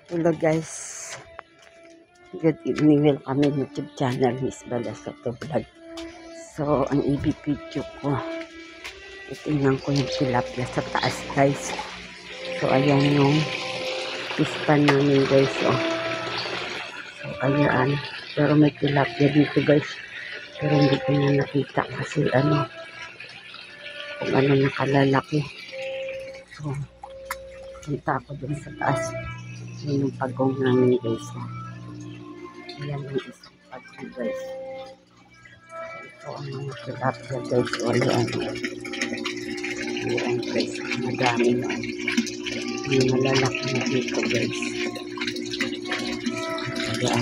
Hello guys, good evening. Welcome to YouTube channel Miss Balasoto Vlog. So ang i-video ko, itingnan ko yung tilapia sa taas guys. So ayan yung pispan namin guys. So ayan, pero may tilapia dito guys, pero hindi ko na nakita kasi kung ano nakalalaki. So punta ako dun sa taas. Yun yung pagong namin guys. Ayan yung isang pagong guys. Ito ang mga tilapia guys. O ayan. Ayan guys. Madami na. May malalaki na dito guys. Ayan.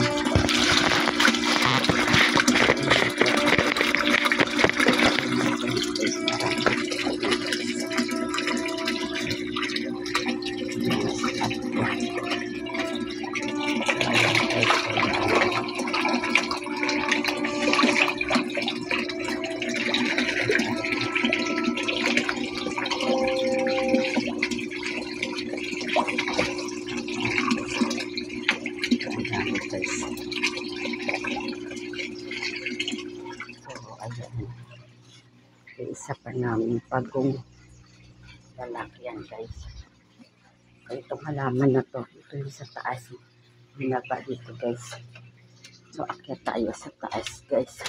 Isa pa namin pagong lalaki yan guys. So, itong halaman na to, ito yung sa taas. Binaba dito guys. So akyat tayo sa taas guys.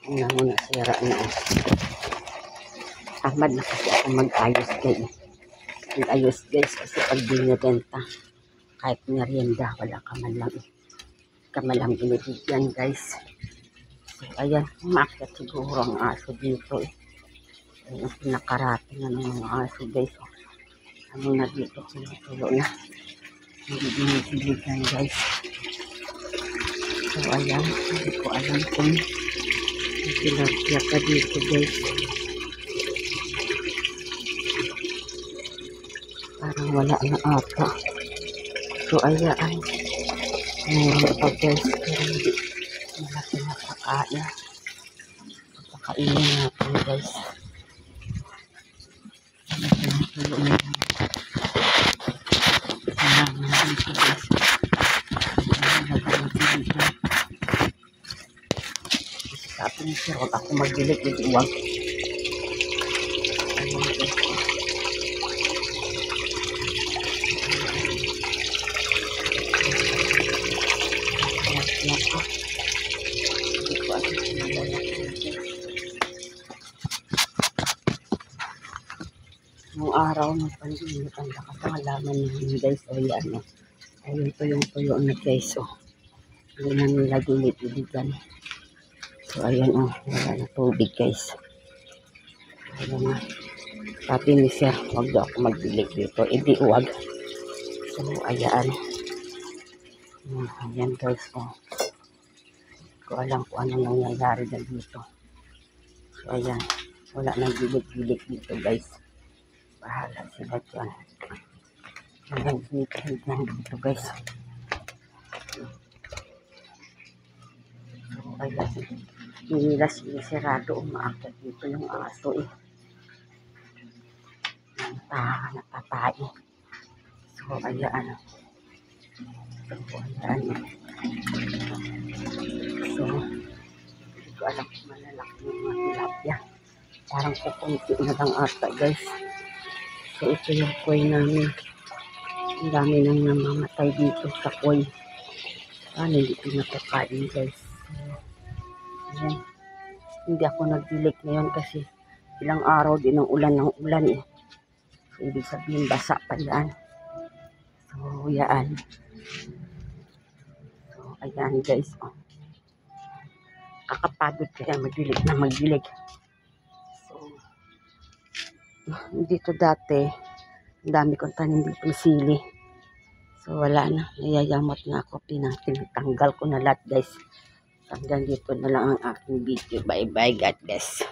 Una muna sira na. Tamad na kasi ako mag-ayos guys. Mag-ayos guys kasi pag binibenta, kahit merienda, wala ka man lang binibigyan guys. So, ayan, umakyat siguro ang aso dito eh. Ayan, pinakarating na ng mga aso guys. Ano na dito, pinutulo na. Hindi binibigyan guys. So, ayan, hindi ko alam kung may tilapia pa dito guys. Parang wala na ata. So, ayan, meron pa guys. Pero hindi. Malaki na pakain. Pakainin natin guys. Pinutulo na yan. Ayan, dito guys. Sabi ni sir, huwag ako magdilig ng iwag. Nung araw ng pandemya, ang lakas ng halaman namin guys. O yan o. Ayun tuyo na guys o. Hindi na nila dilig-diligan. So ayan o. Wala na tubig guys. Ayan na. Sabi ni sir, huwag daw ako magdilig dito. Hindi huwag. So ayan. Ayan guys o. Hindi ko alam kung ano nangyayari na dito. So ayan. Wala nang dilig-dilig dito guys. Bahala sila dyan. Walang dilig dito guys. So ayan. Hindi sinisirado umaakit dito yung aso eh. Napapay. So ayan. So ayan. So hindi ko alam kung malalaki yung mga tilapia. Parang kukunti na lang ata guys. So ito yung koi namin. Ang dami nang namamatay dito sa koi. Hindi pinapakain guys. Ayan. Hindi ako nagdilig ngayon kasi ilang araw din ng ulan eh. So ibig sabihin basa pa yan. So yan. So ayan guys. Oh. Kakapagod kaya magdilig. Dito dati, ang dami kong tanim dito sili. So wala na, nayayamot na ako. Tinatanggal ko na lahat guys. Hanggang dito na lang ang aking video. Bye bye, God bless.